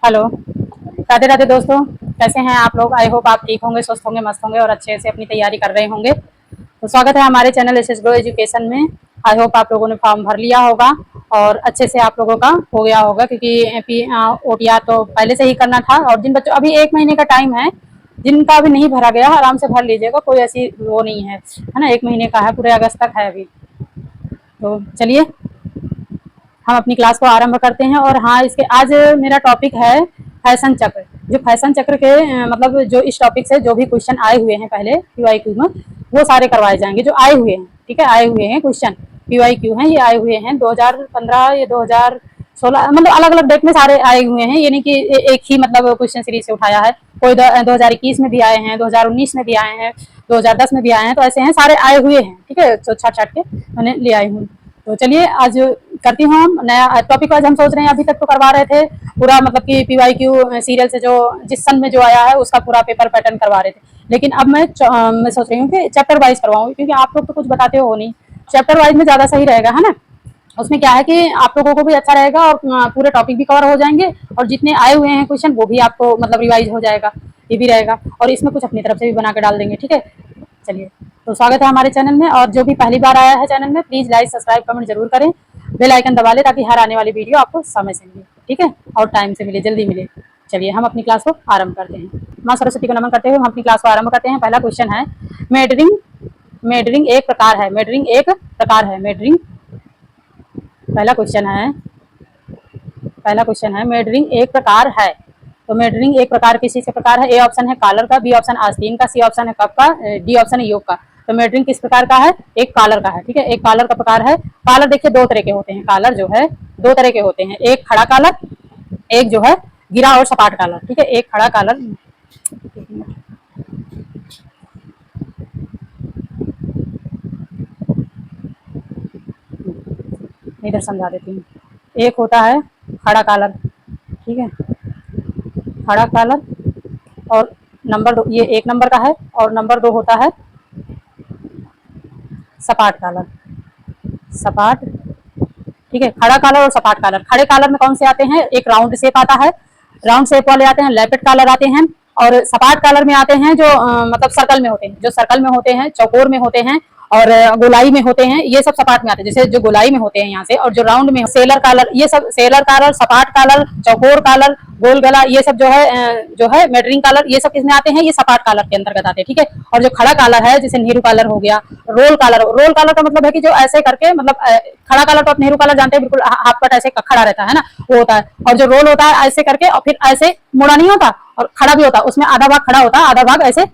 Hello. Radhe Radhe दोस्तों, कैसे हैं आप लोग? आई होप आप ठीक होंगे, स्वस्थ होंगे, मस्त होंगे और अच्छे से अपनी तैयारी कर रहे होंगे। तो स्वागत है हमारे channel S S Grow Education में। आई होप आप लोगों ने फॉर्म भर लिया होगा और अच्छे से आप लोगों का हो गया होगा, क्योंकि ओटीआर तो पहले से ही करना था। और जिन बच्चों अभी 1 महीने का टाइम है, जिनका अभी नहीं भरा गया आराम से भर लीजिएगा, कोई ऐसी वो नहीं है ना। 1 महीने का है, पूरे अगस्त तक है अभी। तो चलिए हम अपनी क्लास को आरंभ करते हैं। और हाँ, इसके आज मेरा टॉपिक है फैशन चक्र। जो फैशन चक्र के मतलब जो इस टॉपिक से जो भी क्वेश्चन आए हुए हैं पहले क्यू में, वो सारे करवाए जाएंगे जो आए हुए हैं। ठीक है, आए हुए हैं क्वेश्चन क्यू हैं, ये आए हुए हैं 2015 या 2016, मतलब अलग अलग डेट में सारे आए हुए हैं। ये नहीं कि एक ही मतलब क्वेश्चन सीरीज से उठाया है। कोई 2021 में भी आए हैं, 2019 में भी आए हैं, 2010 में भी आए हैं। तो ऐसे हैं, सारे आए हुए हैं। ठीक है, तो छाट छाट के मैंने ले आई हूँ। तो चलिए आज करती हूँ हम नया टॉपिक। आज हम सोच रहे हैं, अभी तक तो करवा रहे थे पूरा, मतलब कि PYQ सीरियल से जो जिस सन में जो आया है उसका पूरा पेपर पैटर्न करवा रहे थे। लेकिन अब मैं सोच रही हूँ कि चैप्टर वाइज करवाऊँ, क्योंकि आप लोग तो कुछ बताते हो नहीं। चैप्टर वाइज में ज़्यादा सही रहेगा, है ना। उसमें क्या है कि आप लोगों को भी अच्छा रहेगा और पूरे टॉपिक भी कवर हो जाएंगे, और जितने आए हुए हैं क्वेश्चन वो भी आपको मतलब रिवाइज हो जाएगा, ये भी रहेगा। और इसमें कुछ अपनी तरफ से भी बना के डाल देंगे। ठीक है, चलिए। तो स्वागत है हमारे चैनल में, और जो भी पहली बार आया है चैनल में, प्लीज लाइक सब्सक्राइब कमेंट जरूर करें, बेल आइकन दबा ले, ताकि हर आने वाली वीडियो आपको समय से मिले। ठीक है, और टाइम से मिले, जल्दी मिले। चलिए हम अपनी क्लास को आरंभ करते हैं। माँ सरस्वती को नमन करते हुए हम अपनी क्लास को आरंभ करते हैं। पहला क्वेश्चन है, मेडरिंग मेडरिंग एक प्रकार है। मेडरिंग एक प्रकार है। मेडरिंग पहला क्वेश्चन है मेडरिंग एक प्रकार है। तो मेडरिंग एक प्रकार किसी से प्रकार है? ए ऑप्शन है कॉलर का, बी ऑप्शन आस्तीन का, सी ऑप्शन है कप का, डी ऑप्शन है योग का। तो मेडरिंग किस प्रकार का है? एक कॉलर का है। ठीक है, एक कॉलर का प्रकार है। कॉलर देखिए दो तरह के होते हैं। कॉलर जो है दो तरह के होते हैं, एक खड़ा कॉलर, एक जो है गिरा और सपाट कॉलर। ठीक है, एक खड़ा कॉलर, इधर समझा देती हूँ। एक होता है खड़ा कॉलर, ठीक है, खड़ा कॉलर। और नंबर दो, ये 1 नंबर का है। और नंबर 2 होता है सपाट कॉलर। सपाट, ठीक है, खड़ा कॉलर और सपाट कॉलर। खड़े कॉलर में कौन से आते हैं? एक राउंड शेप आता है, राउंड शेप वाले आते हैं, लैपेट कॉलर आते हैं। और सपाट कॉलर में आते हैं जो मतलब सर्कल में होते हैं, जो सर्कल में होते हैं, चौकोर में होते हैं और गोलाई में होते हैं। ये सब सपाट में आते हैं, जैसे जो गोलाई में होते हैं यहाँ से। और जो राउंड में सेलर कॉलर, ये सब सेलर कॉलर, सपाट कॉलर, चौकोर कॉलर, गोल गला, ये सब जो है मेडरिंग कॉलर, ये सब किसमें आते हैं? ये सपाट कॉलर के अंतर्गत आते हैं। ठीक है, और जो खड़ा कॉलर है, जैसे नेहरू कॉलर हो गया, रोल कॉलर। रोल कॉलर का मतलब है कि जो ऐसे करके, मतलब खड़ा कॉलर तो आप नेहरू कॉलर जानते हैं, बिल्कुल हाफ कट ऐसे खड़ा रहता है ना, वो होता है। और जो रोल होता है ऐसे करके, और फिर ऐसे मुड़ा नहीं होता, और खड़ा भी होता है, उसमें आधा भाग खड़ा होता है, आधा भाग ऐसे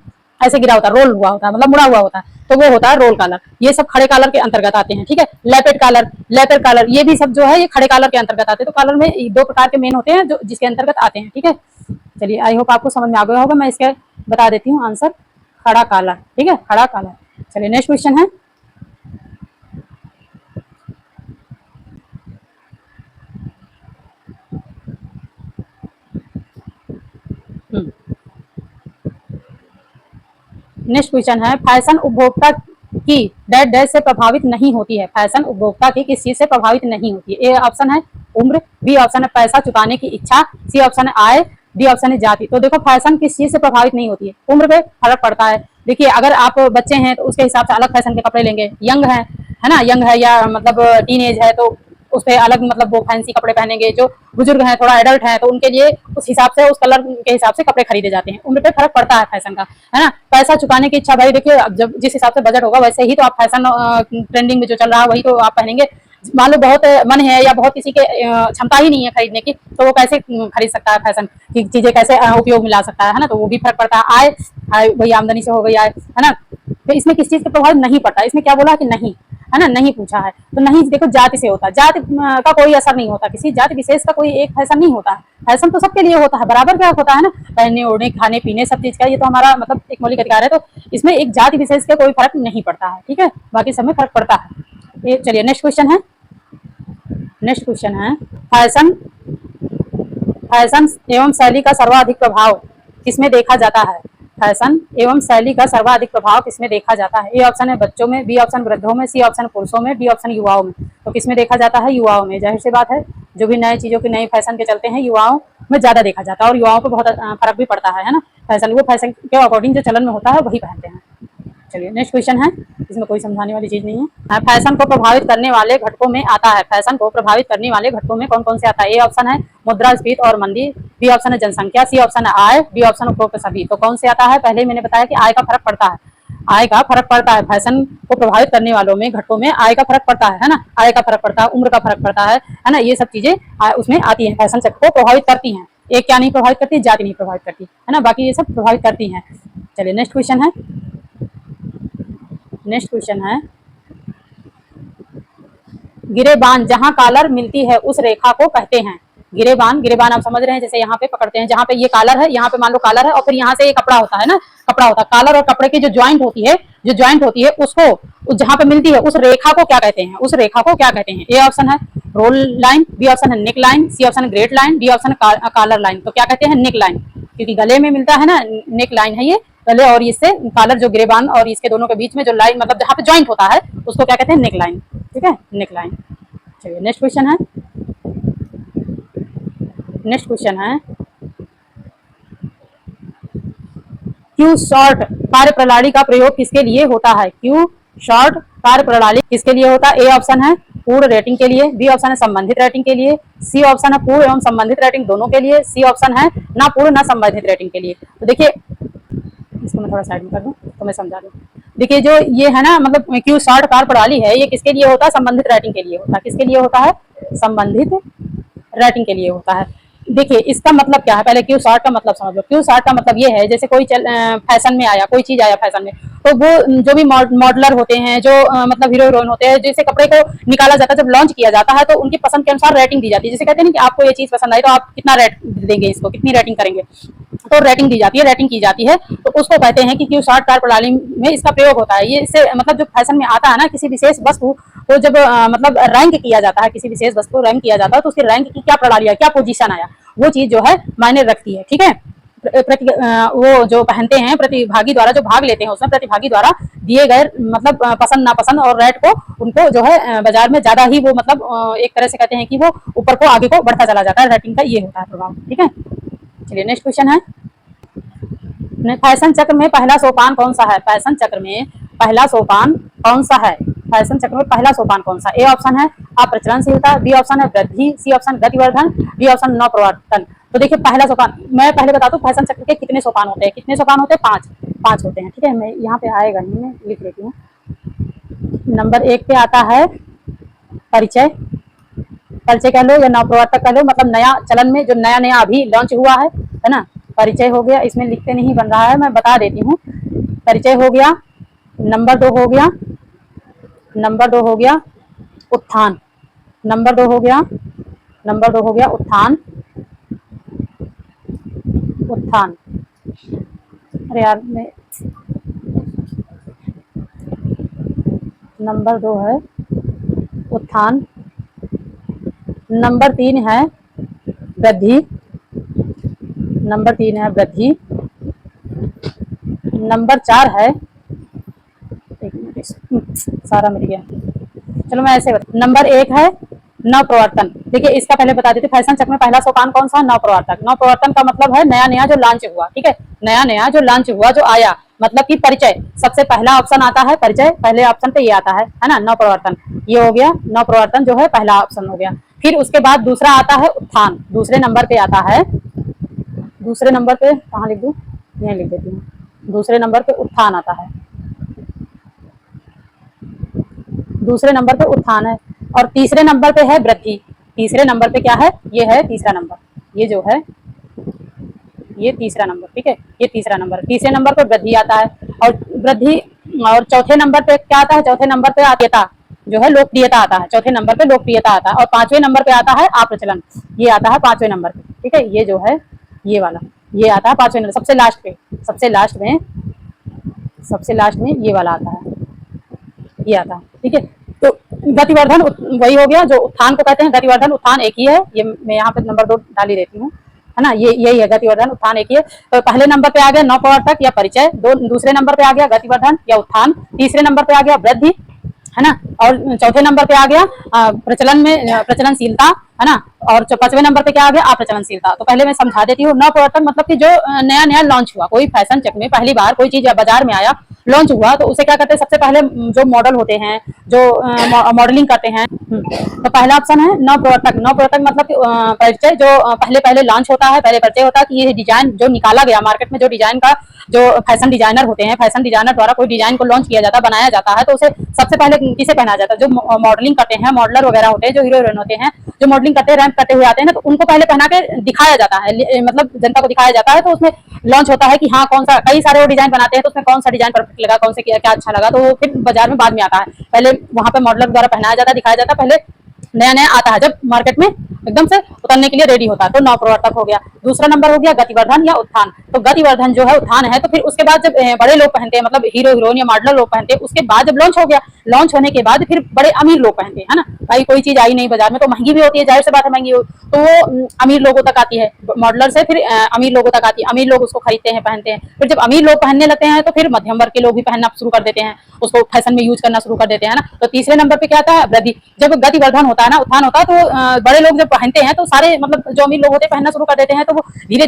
ऐसे गिरा होता है, रोल हुआ होता है, मतलब मुड़ा हुआ होता है, तो वो होता है रोल कॉलर। ये सब खड़े कॉलर के अंतर्गत आते हैं। ठीक है, लेपेट कॉलर, ये भी सब जो है ये खड़े कॉलर के अंतर्गत आते हैं। तो कॉलर में 2 प्रकार के मेन होते हैं जो जिसके अंतर्गत आते हैं। ठीक है, चलिए, आई होप आपको समझ में आ गया होगा। मैं इसके बता देती हूँ आंसर, खड़ा कॉलर। ठीक है, खड़ा कॉलर। चलिए नेक्स्ट क्वेश्चन है, नेक्स्ट क्वेश्चन है, फैशन उपभोक्ता की डैश डैश से प्रभावित नहीं होती है। फैशन उपभोक्ता की किस चीज से प्रभावित नहीं होती है? ए ऑप्शन है उम्र, बी ऑप्शन है पैसा चुकाने की इच्छा, सी ऑप्शन है आय, डी ऑप्शन है जाति। तो देखो, फैशन किस चीज से प्रभावित नहीं होती है? उम्र पे फर्क पड़ता है। देखिए, अगर आप बच्चे हैं तो उसके हिसाब से अलग फैशन के कपड़े लेंगे। यंग है ना, यंग है या मतलब टीन एज है, तो उस पर अलग मतलब वो फैंसी कपड़े पहनेंगे। जो बुजुर्ग हैं, थोड़ा एडल्ट हैं, तो उनके लिए उस हिसाब से, उस कलर के हिसाब से कपड़े खरीदे जाते हैं। उम्र पे फर्क पड़ता है फैशन का, है ना। पैसा चुकाने की इच्छा, भाई देखिए, अब जब जिस हिसाब से बजट होगा वैसे ही तो आप फैशन ट्रेंडिंग में जो चल रहा है वही तो आप पहनेंगे। मान लो बहुत मन है या बहुत किसी के क्षमता ही नहीं है खरीदने की, तो वो कैसे खरीद सकता है फैशन की चीजें, कैसे उपयोग में ला सकता है ना। तो वो भी फर्क पड़ता है। आय वही आमदनी से हो गई आय, है ना। तो इसमें किस चीज का प्रभाव नहीं पड़ता? इसमें क्या बोला कि नहीं, है ना, नहीं पूछा है। तो नहीं, देखो, जाति से होता है। जाति का कोई असर नहीं होता, किसी जाति विशेष का कोई एक फैशन नहीं होता है। फैशन तो सबके लिए होता है, बराबर क्या होता है ना, पहनने ओढ़ने खाने पीने सब चीज का, ये तो हमारा मतलब एक मौलिक अधिकार है। तो इसमें एक जाति विशेष का कोई फर्क नहीं पड़ता है। ठीक है, बाकी सब में फर्क पड़ता है। चलिए नेक्स्ट क्वेश्चन है, फैशन फैशन एवं शैली का सर्वाधिक प्रभाव किसमें देखा जाता है? फैशन एवं शैली का सर्वाधिक प्रभाव किसमें देखा जाता है? ए ऑप्शन है बच्चों में, बी ऑप्शन वृद्धों में, सी ऑप्शन पुरुषों में, डी ऑप्शन युवाओं में। तो किसमें देखा जाता है? युवाओं में। जाहिर सी बात है, जो भी नए चीजों के नए फैशन के चलते हैं युवाओं में ज्यादा देखा जाता है और युवाओं को बहुत फर्क भी पड़ता है ना। फैशन वो फैशन के अकॉर्डिंग जो चलन में होता है वही पहनते हैं। चलिए नेक्स्ट क्वेश्चन है, इसमें कोई समझाने वाली चीज नहीं है। फैशन को प्रभावित करने वाले घटकों में आता है, फैशन को प्रभावित करने वाले घटकों में कौन कौन से आता है? ए ऑप्शन है मुद्रास्फीति और मंदी, बी ऑप्शन है जनसंख्या, सी ऑप्शन है आय, डी ऑप्शन उपरोक्त सभी। तो कौन से आता है? पहले ही मैंने बताया कि आय का फर्क पड़ता है, आय का फर्क पड़ता है। फैशन को प्रभावित करने वालों में घटकों में आय का फर्क पड़ता है ना, आय का फर्क पड़ता है, उम्र का फर्क पड़ता है ना, ये सब चीजें उसमें आती है, फैशन चक्र को प्रभावित करती हैं। एक क्या नहीं प्रभावित करती? जाति नहीं प्रभावित करती है ना, बाकी ये सब प्रभावित करती हैं। चलिए नेक्स्ट क्वेश्चन है, नेक्स्ट क्वेश्चन है गिरेबान जहां कॉलर मिलती है उस रेखा को कहते हैं। गिरेबान, गिरेबान आप समझ रहे हैं, जैसे यहाँ पे पकड़ते हैं, जहाँ पे ये कॉलर है, यहाँ पे मान लो कॉलर है और फिर यहाँ से ये कपड़ा होता है ना, कपड़ा होता है, कॉलर और कपड़े की जो ज्वाइंट होती है, जो ज्वाइंट होती है उसको जहाँ पे मिलती है उस रेखा को क्या कहते हैं? उस रेखा को क्या कहते हैं? ए ऑप्शन है रोल लाइन, बी ऑप्शन है नेक लाइन, सी ऑप्शन है ग्रेट लाइन, डी ऑप्शन है कॉलर लाइन। तो क्या कहते हैं? नेक लाइन, क्योंकि गले में मिलता है ना, नेक लाइन है ये गले और इससे कॉलर जो गिरेबान और इसके दोनों के बीच में जो लाइन मतलब जहाँ पे ज्वाइंट होता है उसको क्या कहते हैं? Neck line. ठीक है, नेक लाइन। चलिए नेक्स्ट क्वेश्चन है, नेक्स्ट क्वेश्चन है क्यू शॉर्ट कार्यप्रणाली का प्रयोग किसके लिए होता है? क्यू शॉर्ट कार्यप्रणाली किसके लिए होता है? ए ऑप्शन है पूर्ण रेटिंग के लिए, बी ऑप्शन है संबंधित रेटिंग के लिए, सी ऑप्शन है पूर्ण एवं संबंधित रेटिंग दोनों के लिए, सी ऑप्शन है ना पूर्ण ना संबंधित रेटिंग के लिए। तो देखिए इसको मैं थोड़ा साइड में कर दूं तो मैं समझा दूं। देखिए जो ये है ना मतलब क्यू शॉर्ट कार्यप्रणाली है, ये किसके लिए होता है? संबंधित रेटिंग के लिए होता है। किसके लिए होता है? संबंधित रेटिंग के लिए होता है। देखिए इसका मतलब क्या है, पहले क्यू शॉर्ट का मतलब समझ लो। क्यू शॉर्ट का मतलब ये है जैसे कोई फैशन में आया, कोई चीज आया फैशन में, तो वो जो भी मॉडलर होते हैं, जो मतलब हीरो हीरोइन होते हैं, जैसे कपड़े को निकाला जाता है, जब लॉन्च किया जाता है तो उनकी पसंद के अनुसार रेटिंग दी जाती है। जैसे कहते हैं ना कि आपको ये चीज पसंद आई तो आप कितना रेट देंगे, इसको कितनी रेटिंग करेंगे, तो रेटिंग दी जाती है, रेटिंग की जाती है। तो उसको कहते हैं कि क्यू शॉर्ट कार्यप्रणाली में इसका प्रयोग होता है। ये इससे मतलब जो फैशन में आता है ना, किसी विशेष वस्तु को जब मतलब रैंक किया जाता है, किसी विशेष वस्तु को रैंक किया जाता है तो उसकी रैंक की क्या प्रणाली है, क्या पोजीशन आया, वो चीज जो है मायने रखती है। ठीक है, वो जो पहनते हैं प्रतिभागी द्वारा, जो भाग लेते हैं उसमें प्रतिभागी द्वारा दिए गए मतलब पसंद नापसंद और रेट को उनको जो है बाजार में ज्यादा ही वो मतलब एक तरह से कहते हैं कि वो ऊपर को आगे को बढ़ता चला जाता है। रेटिंग का ये होता है प्रभाव। ठीक है, चलिए नेक्स्ट क्वेश्चन है फैशन चक्र में पहला सोपान कौन सा है? फैशन चक्र में पहला सोपान कौन सा है? फैशन चक्र में पहला सोपान कौन सा? ए ऑप्शन है अप्रचलनशीलता, बी ऑप्शन है वृद्धि, सी ऑप्शन गतिवर्धन, डी ऑप्शन नवप्रवर्तन। तो देखिए पहला सोपान मैं पहले बता दूं फैशन चक्र के कितने सोपान होते हैं। कितने सोपान होते हैं? 5 होते हैं। ठीक है, मैं यहाँ पे आएगा नहीं, मैं लिख लेती हूँ। नंबर 1 पे आता है परिचय, परिचय कह लो या नवप्रवर्तक कह लो, मतलब नया चलन में जो नया नया अभी लॉन्च हुआ है ना, परिचय हो गया। इसमें लिखते नहीं बन रहा है, मैं बता देती हूँ। परिचय हो गया, नंबर 2 हो गया, नंबर 2 हो गया उत्थान, नंबर 2 हो गया, नंबर 2 हो गया उत्थान, उत्थान। अरे यार मैं नंबर 2 है उत्थान, नंबर 3 है वृद्धि, नंबर 3 है वृद्धि, नंबर 4 है एक मिनट सारा मिल गया, चलो मैं ऐसे नंबर 1 है नवप्रवर्तन। देखिए इसका पहले बता देते फैशन चक्र में पहला सोपान कौन सा? नवप्रवर्तक। नवप्रवर्तन का मतलब है नया नया जो लॉन्च हुआ। ठीक है, नया नया जो लॉन्च हुआ, जो आया, मतलब कि परिचय सबसे पहला ऑप्शन आता है, परिचय पहले ऑप्शन पे ये आता है ना, नवप्रवर्तन। ये हो गया नवप्रवर्तन जो है पहला ऑप्शन हो गया। फिर उसके बाद दूसरा आता है उत्थान, दूसरे नंबर पे आता है, दूसरे नंबर पे कहाँ लिख दूं, यहीं लिख देती हूँ। दूसरे नंबर पे उत्थान आता है, दूसरे नंबर पे उत्थान है। और तीसरे नंबर पे है वृद्धि। तीसरे नंबर पे क्या है? ये है तीसरा नंबर, ये जो है ये तीसरा नंबर। ठीक है, ये तीसरा नंबर। तीसरे नंबर पे वृद्धि आता है और वृद्धि, और चौथे नंबर पे क्या आता है? चौथे नंबर पे आत्मीयता जो है, लोकप्रियता आता है। चौथे नंबर पे लोकप्रियता आता है और 5वें नंबर पे आता है अप्रचलन। ये आता है 5वें नंबर पे। ठीक है, ये जो है ये वाला ये आता है 5वें नंबर, सबसे लास्ट पे, सबसे लास्ट में, सबसे लास्ट में ये वाला आता है, ये आता है। ठीक है, तो गतिवर्धन वही हो गया जो उत्थान को कहते हैं। गतिवर्धन उत्थान एक ही है, ये मैं यहाँ पे नंबर 2 डाल ही देती हूँ, है ना, ये यही है गतिवर्धन उत्थान एक ही है। तो पहले नंबर पे आ गया नवप्रवर्तक या परिचय, दूसरे नंबर पे आ गया गतिवर्धन या उत्थान, तीसरे नंबर पे आ गया वृद्धि, है ना, और चौथे नंबर पे आ गया प्रचलन में प्रचलनशीलता, है ना। और 5वें नंबर पे क्या आ गया, अप्रचलनशीलता। तो पहले मैं समझा देती हूँ। नव प्रवर्तक मतलब कि जो नया नया लॉन्च हुआ, कोई फैशन चेक में पहली बार कोई चीज बाजार में आया, लॉन्च हुआ, तो उसे क्या करते हैं, सबसे पहले जो मॉडल होते हैं, जो मॉडलिंग करते हैं। तो पहला ऑप्शन है नव प्रवर्तक। नव प्रवर्तक मतलब परिचय, जो पहले पहले लॉन्च होता है, पहले परिचय होता है कि ये डिजाइन जो निकाला गया मार्केट में, जो डिजाइन का जो फैशन डिजाइनर होते हैं, फैशन डिजाइनर द्वारा कोई डिजाइन को लॉन्च किया जाता है, बनाया जाता है, तो उसे सबसे पहले किसे पहना जाता है, जो मॉडलिंग करते हैं, मॉडलर वगैरह होते हैं, जो हीरो हीरोइन होते हैं, जो मॉडलिंग करते हैं, रैंप करते हुए आते हैं ना, तो उनको पहले पहना के दिखाया जाता है, मतलब जनता को दिखाया जाता है। तो उसमें लॉन्च होता है कि हाँ कौन सा, कई सारे वो डिजाइन बनाते हैं, तो उसमें कौन सा डिजाइन परफेक्ट लगा, कौन से क्या अच्छा लगा, तो वो फिर बाजार में बाद में आता है। पहले वहां पे मॉडलर द्वारा पहनाया जाता है, दिखाया जाता है, पहले नया नया आता है, जब मार्केट में एकदम से उतरने के लिए रेडी होता है, तो नव प्रवर्तक हो गया। दूसरा नंबर हो गया गतिवर्धन या उत्थान। तो गतिवर्धन जो है, उत्थान है, तो फिर उसके बाद जब बड़े लोग पहनते हैं, मतलब हीरो हीरोइन या मॉडलर लोग पहनते हैं, उसके बाद जब लॉन्च हो गया, लॉन्च होने के बाद फिर बड़े अमीर लोग पहनते हैं, है ना। भाई कोई चीज आई नहीं बाजार में तो महंगी भी होती है, जाहिर सी बात है महंगी हो, तो वो अमीर लोगों तक आती है, मॉडलर से फिर अमीर लोगों तक आती है, अमीर लोग उसको खरीदते हैं, पहनते हैं। फिर जब अमीर लोग पहनने लगते हैं, तो फिर मध्यम वर्ग के लोग भी पहनना शुरू कर देते हैं, उसको फैशन में यूज करना शुरू कर देते हैं ना। तो तीसरे नंबर पे क्या आता है, वृद्धि। जब गतिवर्धन होता है ना, उत्थान होता है, तो बड़े लोग जब पहनते हैं, तो सारे मतलब जो अमीर लोग होते हैं पहनना शुरू कर देते हैं, तो वो धीरे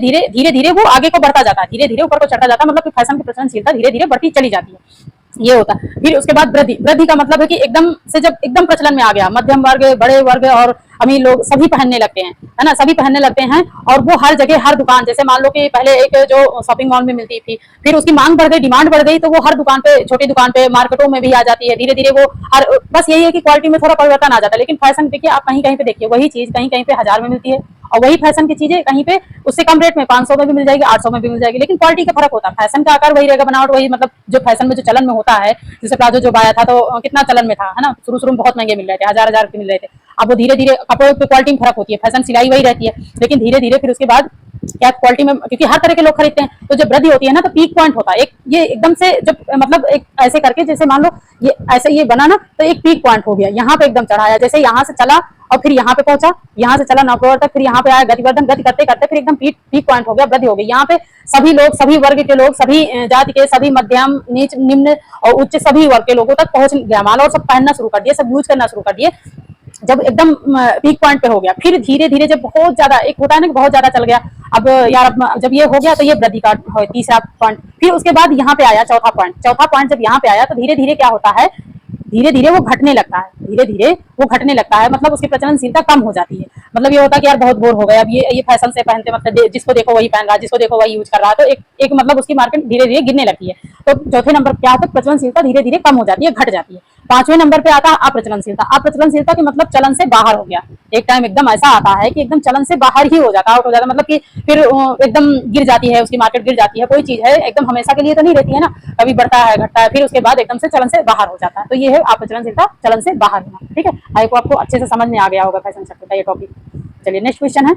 धीरे वो आगे को बढ़ता जाता है, धीरे धीरे ऊपर को चढ़ता जाता है, मतलब फैशन की प्रचलनशीलता धीरे धीरे बढ़ती चली जाती है, ये होता है। फिर उसके बाद वृद्धि। वृद्धि का मतलब है कि एकदम से जब एकदम प्रचलन में आ गया, मध्यम वर्ग, बड़े वर्ग और अमीर लोग सभी पहनने लगते हैं, है ना, सभी पहनने लगते हैं, और वो हर जगह हर दुकान, जैसे मान लो कि पहले एक जो शॉपिंग मॉल में मिलती थी, फिर उसकी मांग बढ़ गई, डिमांड बढ़ गई, तो वो हर दुकान पे, छोटी दुकान पे, मार्केटों में भी आ जाती है, धीरे धीरे वो हर, बस यही है कि क्वालिटी में थोड़ा परिवर्तन आ जाता है, लेकिन फैशन देखिए आप कहीं कहीं पे देखिए वही चीज कहीं कहीं पे 1000 में मिलती है, और वही फैशन की चीजें कहीं पे उससे कम रेट में 500 में भी मिल जाएगी, 800 में भी मिल जाएगी, लेकिन क्वालिटी का फर्क होता है। फैशन का आकार वही रहेगा, बनावट वही, मतलब जो फैशन में जो चलन में होता है, जैसे प्लाजो जो आया था तो कितना चलन में था, है ना, शुरू शुरू में बहुत महंगे मिल रहे थे, 1000 के मिल रहे थे। अब वो धीरे धीरे कपड़ों की क्वालिटी में फर्क होती है, फैशन सिलाई वही रहती है, लेकिन धीरे धीरे फिर उसके बाद क्या क्वालिटी में, क्योंकि हर तरह के लोग खरीदते हैं, तो जब वृद्धि होती है ना, तो पीक पॉइंट होता है एक, ये एकदम से जब मतलब एक ऐसे करके, जैसे मान लो ये ऐसे ये बना ना, तो एक पीक पॉइंट हो गया, यहाँ पे एकदम चढ़ाया, जैसे यहाँ से चला और फिर यहाँ पे पहुंचा, यहाँ से चला नवप्रवर्तक, फिर यहाँ पे आया गतिवर्धन, गति करते करते फिर एकदम पीक पॉइंट हो गया, वृद्धि हो गई। यहाँ पे सभी लोग, सभी वर्ग के लोग, सभी जाति के, सभी मध्यम, नीच, निम्न और उच्च सभी वर्ग के लोगों तक पहुंच गया माल, और सब पहनना शुरू कर दिए, सब यूज करना शुरू कर दिए। जब एकदम पीक पॉइंट पे हो गया, फिर धीरे धीरे जब बहुत ज्यादा, एक होता है ना कि बहुत ज्यादा चल गया, अब यार अब जब ये हो गया, तो ये वृद्धि का तीसरा पॉइंट। फिर उसके बाद यहाँ पे आया चौथा पॉइंट। चौथा पॉइंट जब यहाँ पे आया, तो धीरे धीरे क्या होता है, धीरे धीरे वो घटने लगता है, धीरे धीरे वो घटने लगता है, मतलब उसकी प्रचलनशीलता कम हो जाती है। मतलब ये होता है कि यार बहुत बोर हो गए, अब ये फैशन से पहनते, मतलब जिसको देखो वही पहन रहा है, जिसको देखो वही यूज कर रहा है, तो एक मतलब उसकी मार्केट धीरे धीरे गिरने लगती है। तो चौथे नंबर क्या होता है, प्रचलनशीलता धीरे धीरे कम हो जाती है, घट जाती है। 5वें नंबर पे आता है अप्रचलनशीलता। अप्रचलनशीलता की मतलब चलन से बाहर हो गया, एक टाइम एकदम ऐसा आता है कि एकदम चलन से बाहर ही हो जाता है, आउट हो जाता है, मतलब कि फिर एकदम गिर जाती है, उसकी मार्केट गिर जाती है। कोई चीज है एकदम हमेशा के लिए तो नहीं रहती है ना, कभी बढ़ता है घटता है, फिर उसके बाद एकदम से चलन से बाहर हो जाता है, तो ये है अप्रचलनशीलता, चलन से बाहर होना। ठीक है, आई को आपको अच्छे से समझ में आ गया होगा फैशन सेक्टर का ये टॉपिक। चलिए नेक्स्ट क्वेश्चन है,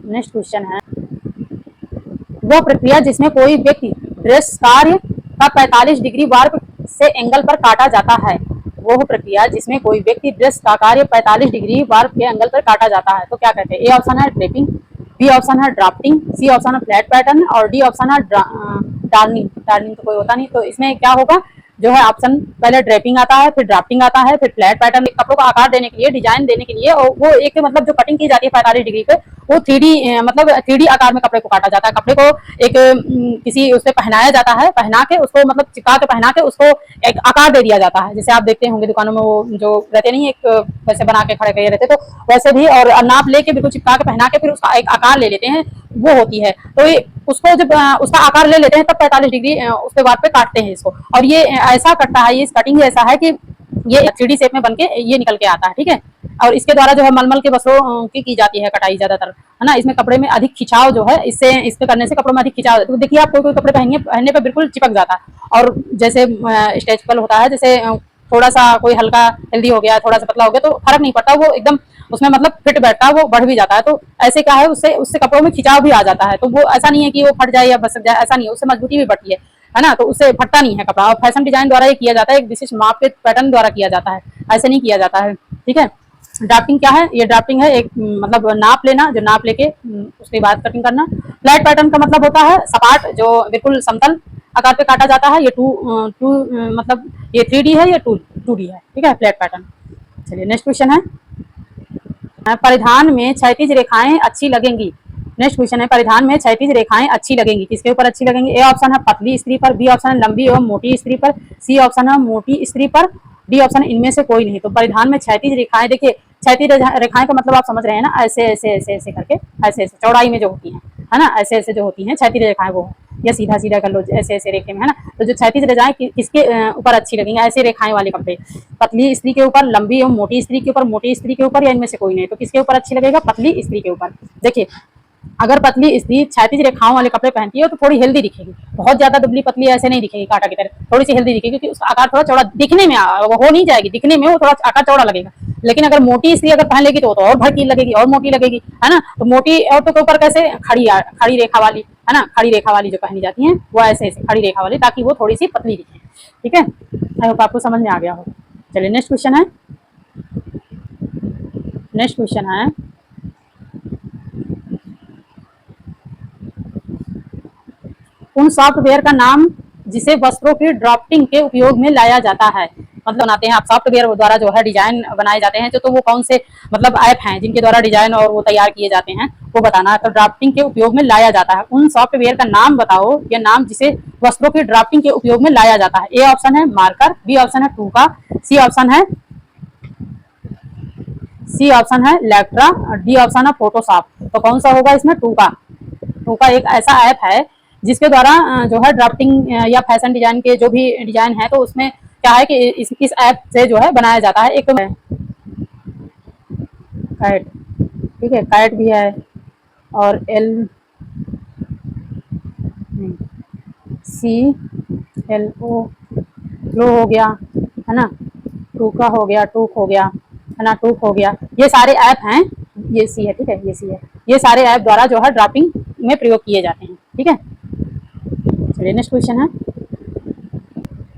नेक्स्ट क्वेश्चन है, वह प्रक्रिया जिसमें कोई व्यक्ति ड्रेस कार्य का 45 डिग्री वार्प से एंगल पर काटा जाता है, वह प्रक्रिया जिसमें कोई व्यक्ति ड्रेस का कार्य 45 डिग्री वार्प के एंगल पर काटा जाता है, तो क्या कहते हैं। ए ऑप्शन है ड्रेपिंग, बी ऑप्शन है ड्राफ्टिंग, सी ऑप्शन है फ्लैट पैटर्न, और डी ऑप्शन है डार्निंग। डार्निंग तो कोई होता नहीं, तो इसमें क्या होगा, जो है ऑप्शन पहले ड्रेपिंग आता है, फिर ड्राफ्टिंग आता है, फिर फ्लैट पैटर्न, कपड़ों का आकार देने के लिए, डिजाइन देने के लिए, और वो एक मतलब जो कटिंग की जाती है 45 डिग्री पे, वो 3D मतलब 3D आकार में कपड़े को काटा जाता है, कपड़े को एक किसी उससे पहनाया जाता है, पहना के उसको मतलब चिपका के पहना के उसको एक आकार दे दिया जाता है, जैसे आप देखते होंगे दुकानों में वो जो रहते नहीं, एक वैसे बना के खड़े किए रहते, तो वैसे भी, और नाप लेके बिल्कुल चिपका के पहना के फिर उसका एक आकार ले लेते हैं, वो होती है। तो ये उसको जब उसका आकार ले लेते हैं, तब 45 डिग्री उसके बाद पे काटते हैं इसको, और ये ऐसा कटता है, ये कटिंग ऐसा है कि ये 3D शेप में बनके ये निकल के आता है। ठीक है, और इसके द्वारा जो है मलमल के वस्त्रों की जाती है कटाई ज्यादातर, है ना। इसमें कपड़े में अधिक खिंचाव जो है, इससे इसके करने से कपड़ों में अधिक खिंचाव, तो देखिए आप कोई कपड़े पहनने पे बिल्कुल चिपक जाता है, और जैसे स्ट्रेचेबल होता है, जैसे थोड़ा सा कोई हल्का हेल्दी हो गया, थोड़ा सा पतला हो गया, तो फर्क नहीं पड़ता, वो एकदम उसमें मतलब फिट बैठता है, वो बढ़ भी जाता है। तो ऐसे क्या है, उससे उससे कपड़ों में खिंचाव भी आ जाता है, तो वो ऐसा नहीं है कि वो फट जाए या बसक जाए, ऐसा नहीं है, उससे मजबूती भी बढ़ती है ना, तो उससे फटता नहीं है कपड़ा। और फैशन डिजाइन द्वारा ये किया जाता है, एक विशिष्ट माप के पैटर्न द्वारा किया जाता है, ऐसे नहीं किया जाता है। ठीक है, ड्राफ्टिंग क्या है, ये ड्राफ्टिंग है एक मतलब नाप लेना, जो नाप लेके उसके बाद कटिंग करना। फ्लैट पैटर्न का मतलब होता है सपाट, जो बिल्कुल समतल आकार पे काटा जाता है। ये टू मतलब ये 3D है, ये 2D है। ठीक है, फ्लैट पैटर्न। चलिए नेक्स्ट क्वेश्चन है, परिधान में क्षैतिज रेखाएं अच्छी लगेंगी। नेक्स्ट क्वेश्चन है, परिधान में क्षैतिज रेखाएं अच्छी लगेंगी, किसके ऊपर अच्छी लगेंगी? ए ऑप्शन है पतली स्त्री पर, बी ऑप्शन है लंबी एवं मोटी स्त्री पर, सी ऑप्शन है मोटी स्त्री पर, डी ऑप्शन इनमें से कोई नहीं। तो परिधान में क्षैतिज रेखाएं, देखिए क्षैतिज रेखाएं का मतलब आप समझ रहे हैं ना, ऐसे ऐसे ऐसे ऐसे करके, ऐसे ऐसे चौड़ाई में जो होती है ना, ऐसे ऐसे जो होती हैं क्षैतिज रेखाएं वो, या सीधा सीधा कर लो ऐसे ऐसे रेखे में, है ना। तो जो क्षैतिज रेखाएं किसके ऊपर अच्छी लगेंगी? ऐसे रेखाएं वाले कपड़े, पतली स्त्री के ऊपर, लंबी एवं मोटी स्त्री के ऊपर, मोटी स्त्री के ऊपर, या इनमें से कोई नहीं। तो किसके ऊपर अच्छी लगेगा? पतली स्त्री के ऊपर। देखिए अगर पतली स्त्री क्षैतिज रेखाओं वाले कपड़े पहनती है तो थोड़ी हेल्दी दिखेगी, बहुत ज्यादा दुबली पतली ऐसे नहीं दिखेगी कांटा की तरह, थोड़ी सी हेल्दी दिखेगी, क्योंकि उसका आकार थोड़ा चौड़ा दिखने में हो नहीं जाएगी, दिखने में वो थोड़ा आकार चौड़ा लगेगा। लेकिन अगर मोटी स्त्री अगर पहन लेगी तो और भड़कीली लगेगी, और मोटी लगेगी, है ना। तो मोटी औरतों के ऊपर कैसे? खड़ी रेखा वाली, है ना, खड़ी रेखा वाली जो पहनी जाती है वो ऐसे ऐसे खड़ी रेखा वाली, ताकि वो थोड़ी सी पतली दिखे। ठीक है, आई होप आपको समझ में आ गया हो। चलिए नेक्स्ट क्वेश्चन है, नेक्स्ट क्वेश्चन है, उन सॉफ्टवेयर का नाम जिसे वस्त्रों की ड्राफ्टिंग के उपयोग में लाया जाता है। मतलब बनाते हैं आप सॉफ्टवेयर द्वारा जो है डिजाइन बनाए जाते हैं, तो वो कौन से मतलब ऐप हैं जिनके द्वारा डिजाइन और वो तैयार किए जाते हैं, वो बताना है। तो ड्राफ्टिंग के उपयोग में लाया जाता है, उन सॉफ्टवेयर का नाम बताओ या नाम जिसे वस्त्रों की ड्राफ्टिंग के उपयोग में लाया जाता है। ए ऑप्शन है मार्कर, बी ऑप्शन है टूका, सी ऑप्शन है इलेक्ट्रा, डी ऑप्शन है फोटोशॉप। तो कौन सा होगा इसमें? टूका। टूका एक ऐसा ऐप है जिसके द्वारा जो है ड्राफ्टिंग या फैशन डिजाइन के जो भी डिजाइन है, तो उसमें क्या है कि इस ऐप से जो है बनाया जाता है। एक कैट, ठीक है, कैट भी है, और CLO लो हो गया, है ना, टूका हो गया, टूक हो गया, है ना, टूक हो गया, ये सारे ऐप हैं। ये सी है, ठीक है, ये सी है, ये सारे ऐप द्वारा जो है ड्राफ्टिंग में प्रयोग किए जाते हैं। ठीक है, चलिए नेक्स्ट क्वेश्चन है,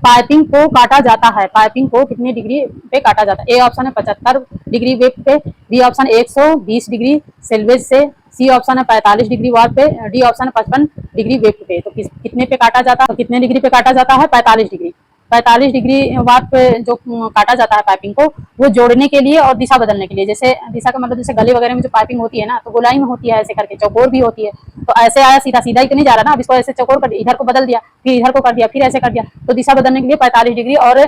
पाइपिंग को काटा जाता है, पाइपिंग को कितने डिग्री पे काटा जाता है? ए ऑप्शन है 75 डिग्री वेब पे, बी ऑप्शन 120 डिग्री सेल्वेज से, सी ऑप्शन है 45 डिग्री वाट पे, डी ऑप्शन है 55 डिग्री वेब पे। तो कितने पे काटा जाता है? कितने डिग्री पे काटा जाता है? 45 डिग्री। 45 डिग्री वाट पे जो काटा जाता है पाइपिंग को, वो जोड़ने के लिए और दिशा बदलने के लिए। जैसे दिशा का मतलब जैसे गले वगैरह में जो पाइपिंग होती है ना, तो गोलाई में होती है, ऐसे करके चौकोर भी होती है। तो ऐसे आया सीधा सीधा ही तो नहीं जा रहा ना, अब इसको ऐसे चौकोर कर, इधर को बदल दिया, फिर इधर को कर दिया, फिर ऐसे कर दिया। तो दिशा बदलने के लिए 45 डिग्री और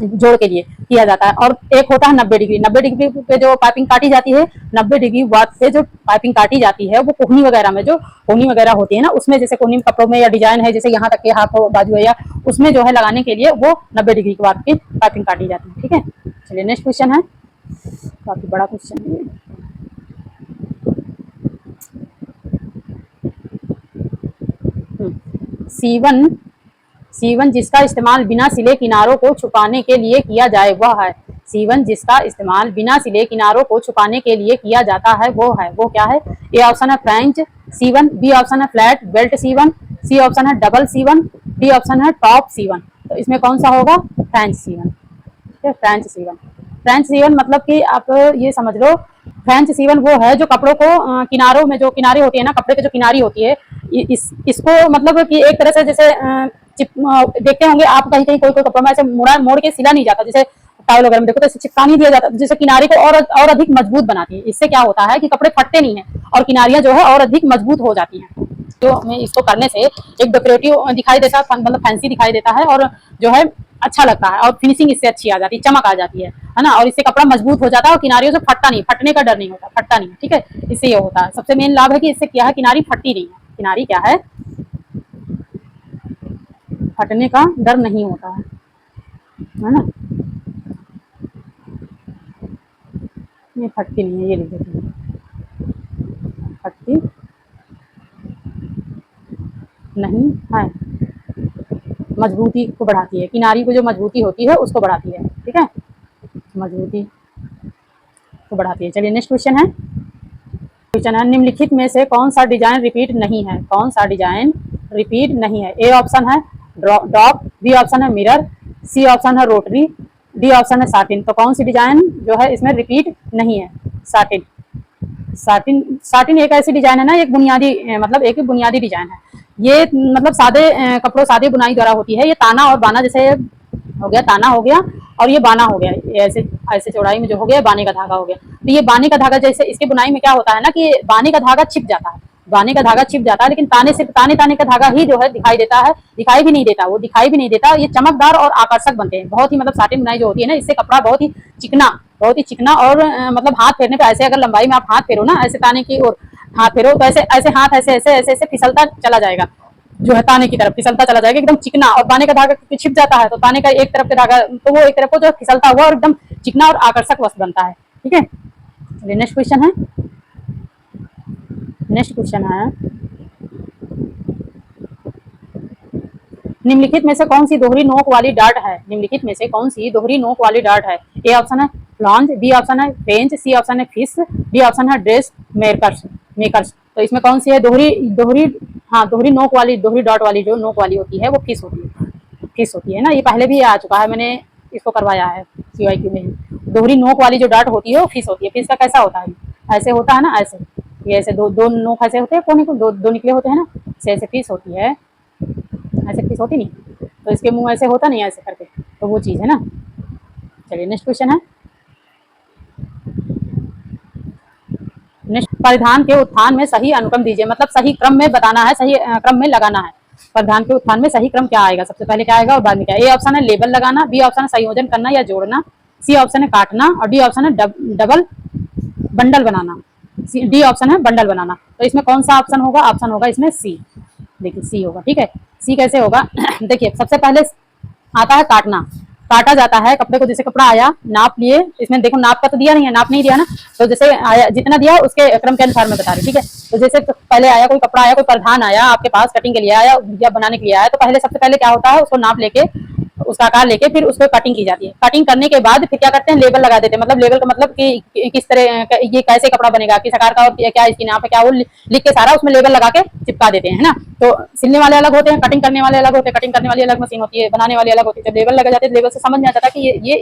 जोड़ के लिए किया जाता है। और एक होता है 90 डिग्री। 90 डिग्री पे जो पाइपिंग काटी जाती है, 90 डिग्री वाट से जो पाइपिंग काटी जाती है, वो कोहनी वगैरह में, जो कोहनी वगैरह होती है ना, उसमें जैसे कोहनी कपड़ों में या डिजाइन है, जैसे यहाँ तक के हाथ हो, बाजू है, या उसमें जो है लगाने के लिए वो 90 डिग्री की वाट की पाइपिंग काटी जाती है। ठीक है, चलिए नेक्स्ट क्वेश्चन है, काफी बड़ा क्वेश्चन है। C1 जिसका इस्तेमाल बिना सिले किनारों को छुपाने के लिए किया जाए वह है। C1 जिसका इस्तेमाल बिना सिले किनारों को छुपाने के लिए किया जाता है वो क्या है? ए ऑप्शन है फ्रेंच C1, बी ऑप्शन है flat belt C1, C option है डबल C1, डी ऑप्शन है टॉप C1। तो इसमें कौन सा होगा? French C1। ठीक है, फ्रेंच C1। फ्रेंच C1 मतलब कि आप ये समझ लो, फ्रेंच C1 वो है जो कपड़ों को किनारों में, जो किनारे होती है ना, कपड़े के जो किनारी होती है, इसको मतलब कि एक तरह से जैसे देखते होंगे आप कहीं कहीं, कोई कोई कपड़ों में ऐसे मोड़ के सिला नहीं जाता, जैसे टॉवल वगैरह में देखो तो इसे चिपका नहीं दिया जाता, जैसे किनारे को और अधिक मजबूत बनाती है। इससे क्या होता है कि कपड़े फटते नहीं है और किनारियां जो है और अधिक मजबूत हो जाती हैं। तो हमें इसको करने से एक डेकोरेटिव दिखाई देता है, मतलब फैंसी दिखाई देता है, और जो है अच्छा लगता है, और फिनिशिंग इससे अच्छी आ जाती है, चमक आ जाती है ना। और इससे कपड़ा मजबूत हो जाता है और किनारियों से फटता नहीं, फटने का डर नहीं होता, फटता नहीं। ठीक है, इससे ये होता है, सबसे मेन लाभ है कि इससे क्या है, किनारी फटती नहीं है, किनारी क्या है, फटने का डर नहीं होता है ना। ये फटती नहीं है, ये लिख देती है, फटती नहीं है, मजबूती को बढ़ाती है, किनारी को जो मजबूती होती है उसको बढ़ाती है। ठीक है, मजबूती को बढ़ाती है। चलिए नेक्स्ट क्वेश्चन है, निम्नलिखित में से कौन सा डिजाइन रिपीट नहीं है? कौन सा डिजाइन रिपीट नहीं है? ए ऑप्शन है डॉग, बी ऑप्शन है मिरर, सी ऑप्शन है रोटरी, डी ऑप्शन है साटिन। तो कौन सी डिजाइन जो है इसमें रिपीट नहीं है? साटिन। साटिन एक ऐसी डिजाइन है ना, एक बुनियादी मतलब एक बुनियादी डिजाइन है। ये मतलब सादे कपड़ों, सादे बुनाई द्वारा होती है। ये ताना और बाना जैसे हो गया, ताना हो गया, और ये बाना हो गया। ये ऐसे ऐसे चौड़ाई में जो हो गया बाने का धागा हो गया। तो ये बाने का धागा, जैसे इसकी बुनाई में क्या होता है ना कि बाने का धागा छिप जाता है, बाने का धागा छिप जाता है, लेकिन ताने से ताने ताने का धागा ही जो है दिखाई देता है, दिखाई भी नहीं देता, वो दिखाई भी नहीं देता। ये चमकदार और आकर्षक बनते हैं बहुत ही, मतलब साटिन बुनाई जो होती है ना, इससे कपड़ा बहुत ही चिकना, बहुत ही चिकना, और मतलब हाथ फेरने पे ऐसे अगर लंबाई में आप हाथ फेरो ना, ऐसे ताने की ओर हाथ फेरो तो ऐसे ऐसे हाथ ऐसे ऐसे ऐसे ऐसे फिसलता चला जाएगा, जो है ताने की तरफ फिसलता चला जाएगा एकदम चिकना। और बाने का धागा छिप जाता है तो ताने का एक तरफ के धागा तो वो एक तरफ को जो फिसलता हुआ और एकदम चिकना और आकर्षक वस्त्र बनता है। ठीक है, चलिए नेक्स्ट क्वेश्चन है। नेक्स्ट क्वेश्चन है, निम्नलिखित में से कौन सी दोहरी नोक वाली डार्ट है? निम्नलिखित में से कौन सी दोहरी नोक वाली डार्ट है? ए ऑप्शन है फ्लॉन्ज, बी ऑप्शन है फ्रेंच, सी ऑप्शन है फिश, डी ऑप्शन है ड्रेस मेकर्स मेकर्स। तो इसमें कौन सी है दोहरी दोहरी हाँ दोहरी नोक वाली, दोहरी डॉट वाली जो नोक वाली होती है वो फिश होती है, फिश होती है ना। ये पहले भी आ चुका है, मैंने इसको करवाया है CYQ में। दोहरी नोक वाली जो डार्ट होती है वो फिश होती है। फिश का कैसा होता है? ऐसे होता है ना, ऐसे ये ऐसे दो दो नोक ऐसे होते हैं, कोने को दो निकले होते हैं ना, ऐसे फिश होती है, ऐसे फिश होती नहीं, तो इसके मुंह ऐसे होता नहीं ऐसे करके, तो वो चीज़ है ना। चलिए नेक्स्ट क्वेश्चन है। नेक्स्ट, परिधान के उत्थान में सही अनुक्रम दीजिए, मतलब सही क्रम में बताना है, सही क्रम में लगाना है। परिधान के उत्थान में सही क्रम क्या आएगा, सबसे पहले क्या आएगा और बाद में क्या? ए ऑप्शन है लेबल लगाना, बी ऑप्शन है संयोजन करना या जोड़ना, सी ऑप्शन है काटना, और डी ऑप्शन है डबल बंडल बनाना, डी ऑप्शन है बंडल बनाना। तो इसमें कौन सा ऑप्शन होगा? ऑप्शन होगा इसमें सी। देखिए सी होगा। ठीक है, सी कैसे होगा? देखिए सबसे पहले आता है काटना, काटा जाता है कपड़े को। जैसे कपड़ा आया, नाप लिए, इसमें देखो नाप का तो दिया नहीं है, नाप नहीं दिया ना, तो जैसे आया जितना दिया उसके क्रम के अनुसार मैं बता रही। ठीक है, तो जैसे पहले आया कोई कपड़ा आया, कोई परिधान आया आपके पास कटिंग के लिए आया या बनाने के लिए आया, तो पहले सबसे पहले क्या होता है, उसको नाप लेके उसका आकार लेके फिर उसको कटिंग की जाती है। कटिंग करने के बाद फिर क्या करते हैं, लेबल लगा देते हैं। मतलब लेबल का मतलब कि किस तरह ये कैसे कपड़ा बनेगा, किस आकार का और क्या इसकी नाप है, क्या वो लिख के सारा उसमें लेबल लगा के चिपका देते हैं, है ना। तो सिलने वाले अलग होते हैं, कटिंग करने वाले अलग होते हैं, कटिंग करने वाली अलग मशीन होती है, बनाने वाली अलग होती है। जब लेबल लगा जाते हैं, लेबल से समझ में आ जाता है कि ये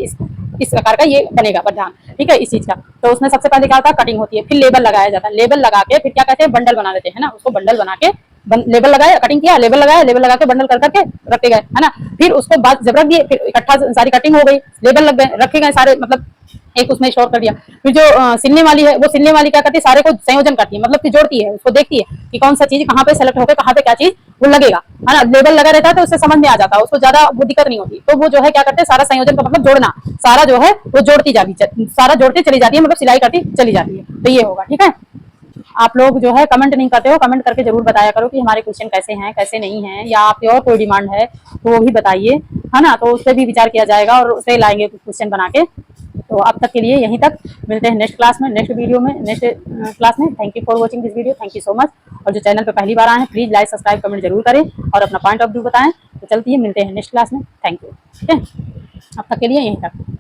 इस आकार का ये बनेगा परिधान। ठीक है, इस चीज का। तो उसमें सबसे पहले क्या होता है, कटिंग होती है, फिर लेबल लगाया जाता है। लेबल लगा के फिर क्या कहते हैं, बंडल बना देते हैं ना। उसको बंडल बना के लेबल लगाया, कटिंग किया, लेबल लगाया, लेबल लगा के बंडल कर करके रखे गए, है ना। फिर उसको बाद जब रख दिए, फिर इकट्ठा सारी कटिंग हो गई, लेबल लग गए, रखे गए सारे, मतलब एक उसमें स्टोर कर दिया। फिर जो सिलने वाली है, वो सिलने वाली क्या करती है, सारे को संयोजन करती है, मतलब कि जोड़ती है, उसको देखती है कि कौन सा चीज कहाँ पे सेलेक्ट होकर कहाँ पे क्या चीज वो लगेगा, है ना। लेबल लगा रहता है तो उससे समझ में आ जाता है, उसको ज्यादा वो दिक्कत नहीं होती। तो वो जो है क्या करते हैं, सारा संयोजन का मतलब जोड़ना, सारा जो है वो जोड़ती जाती, सारा जोड़ती चली जाती है, मतलब सिलाई करती चली जाती है। तो ये होगा। ठीक है, आप लोग जो है कमेंट नहीं करते हो, कमेंट करके जरूर बताया करो कि हमारे क्वेश्चन कैसे हैं कैसे नहीं हैं, या आपकी और कोई डिमांड है तो वो भी बताइए, है ना। तो उस पर भी विचार किया जाएगा और उसे लाएंगे क्वेश्चन बना के। तो अब तक के लिए यहीं तक, मिलते हैं नेक्स्ट क्लास में, नेक्स्ट वीडियो में, नेक्स्ट क्लास में। Thank you for watching this video, thank you so much. और जो चैनल पर पहली बार आए हैं प्लीज लाइक सब्सक्राइब कमेंट जरूर करें और अपना पॉइंट ऑफ व्यू बताएं। तो चलती है, मिलते हैं नेक्स्ट क्लास में। Thank you. ठीक है, अब तक के लिए यहीं तक।